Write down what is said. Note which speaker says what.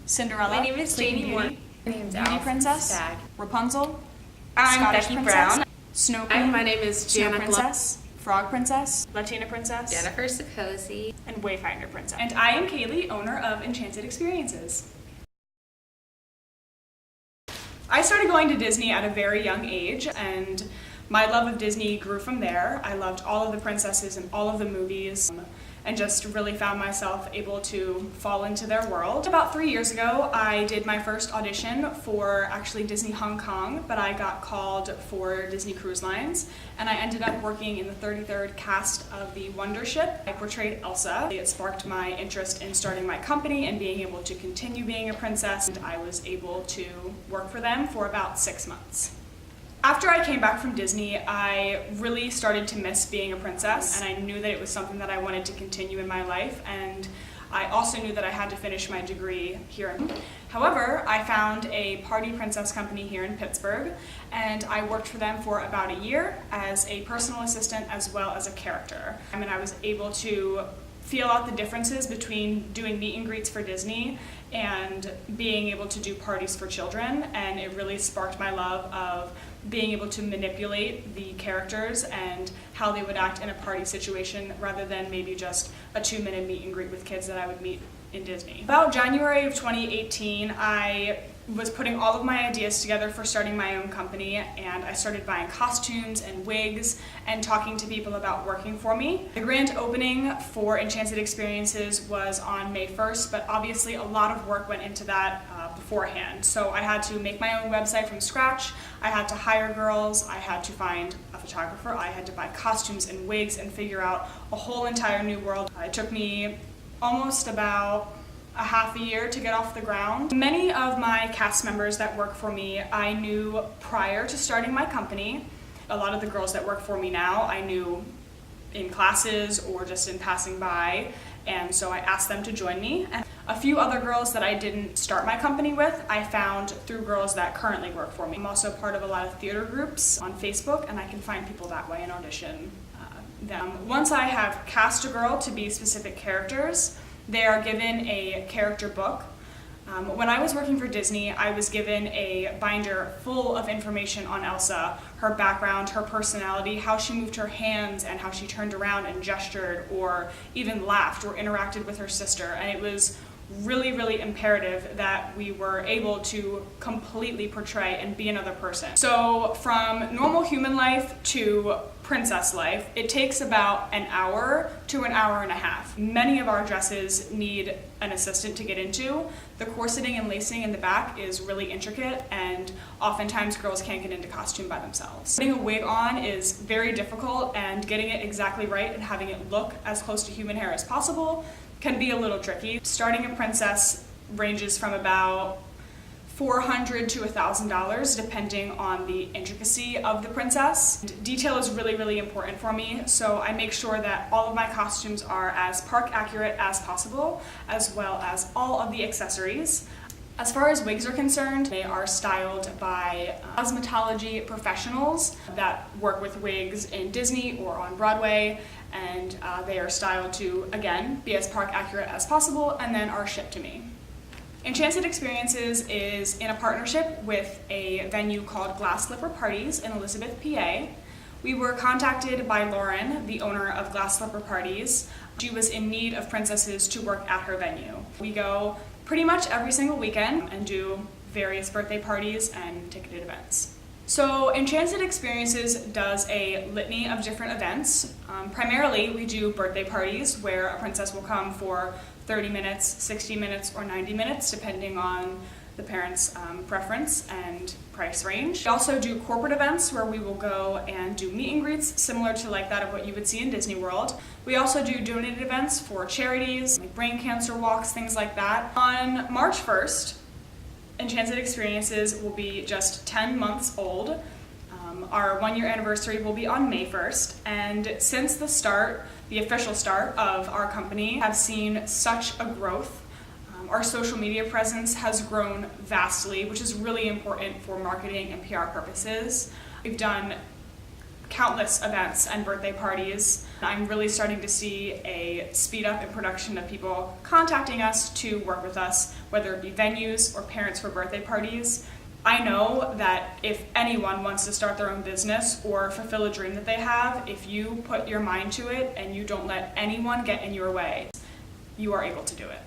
Speaker 1: Cinderella.
Speaker 2: My name is
Speaker 1: Sleeping
Speaker 2: Janie Moore.
Speaker 1: Beauty,
Speaker 2: My name's
Speaker 1: Beauty
Speaker 2: Alice
Speaker 1: Princess,
Speaker 2: Stagg.
Speaker 1: Rapunzel,
Speaker 2: I'm
Speaker 1: Scottish
Speaker 2: Becky
Speaker 1: Princess,
Speaker 2: Brown.
Speaker 1: Snow Queen,
Speaker 2: My name is
Speaker 1: Snow
Speaker 2: Jana
Speaker 1: Princess, Frog Princess, Latina Princess,
Speaker 2: Jennifer Sikosi,
Speaker 1: and Wayfinder Princess. And I am Kaylee, owner of Enchanted Experiences. I started going to Disney at a very young age, and my love of Disney grew from there. I loved all of the princesses and all of the movies, and just really found myself able to fall into their world. About 3 years ago, I did my first audition for actually Disney Hong Kong, but I got called for Disney Cruise Lines, and I ended up working in the 33rd cast of the Wonder Ship. I portrayed Elsa. It sparked my interest in starting my company and being able to continue being a princess, and I was able to work for them for about 6 months. After I came back from Disney, I really started to miss being a princess, and I knew that it was something that I wanted to continue in my life, and I also knew that I had to finish my degree here. However, I found a party princess company here in Pittsburgh, and I worked for them for about a year as a personal assistant as well as a character. I was able to feel out the differences between doing meet and greets for Disney and being able to do parties for children, and it really sparked my love of being able to manipulate the characters and how they would act in a party situation rather than maybe just a 2-minute meet and greet with kids that I would meet in Disney. About January of 2018, I was putting all of my ideas together for starting my own company, and I started buying costumes and wigs and talking to people about working for me. The grand opening for Enchanted Experiences was on May 1st, but obviously a lot of work went into that beforehand. So I had to make my own website from scratch, I had to hire girls, I had to find a photographer, I had to buy costumes and wigs and figure out a whole entire new world. It took me almost about a half a year to get off the ground. Many of my cast members that work for me I knew prior to starting my company. A lot of the girls that work for me now I knew in classes or just in passing by, and so I asked them to join me. And a few other girls that I didn't start my company with I found through girls that currently work for me. I'm also part of a lot of theater groups on Facebook, and I can find people that way and audition them. Once I have cast a girl to be specific characters, they are given a character book. When I was working for Disney, I was given a binder full of information on Elsa, her background, her personality, how she moved her hands and how she turned around and gestured or even laughed or interacted with her sister. And it was really, really imperative that we were able to completely portray and be another person. So from normal human life to princess life, it takes about an hour to an hour and a half. Many of our dresses need an assistant to get into. The corseting and lacing in the back is really intricate, and oftentimes girls can't get into costume by themselves. Putting a wig on is very difficult, and getting it exactly right and having it look as close to human hair as possible can be a little tricky. Starting a princess ranges from about $400 to $1,000 depending on the intricacy of the princess. Detail is really, really important for me, so I make sure that all of my costumes are as park accurate as possible, as well as all of the accessories. As far as wigs are concerned, they are styled by cosmetology professionals that work with wigs in Disney or on Broadway, and they are styled to, again, be as park accurate as possible and then are shipped to me. Enchanted Experiences is in a partnership with a venue called Glass Slipper Parties in Elizabeth, PA. We were contacted by Lauren, the owner of Glass Slipper Parties. She was in need of princesses to work at her venue. We go pretty much every single weekend and do various birthday parties and ticketed events. So Enchanted Experiences does a litany of different events. Primarily, we do birthday parties where a princess will come for 30 minutes, 60 minutes, or 90 minutes, depending on the parents' preference and price range. We also do corporate events where we will go and do meet and greets, similar to like that of what you would see in Disney World. We also do donated events for charities, like brain cancer walks, things like that. On March 1st, Enchanted Experiences will be just 10 months old. Our 1-year anniversary will be on May 1st, and since the start, the official start of our company, have seen such a growth. Our social media presence has grown vastly, which is really important for marketing and PR purposes. We've done countless events and birthday parties. I'm really starting to see a speed up in production of people contacting us to work with us, whether it be venues or parents for birthday parties. I know that if anyone wants to start their own business or fulfill a dream that they have, if you put your mind to it and you don't let anyone get in your way, you are able to do it.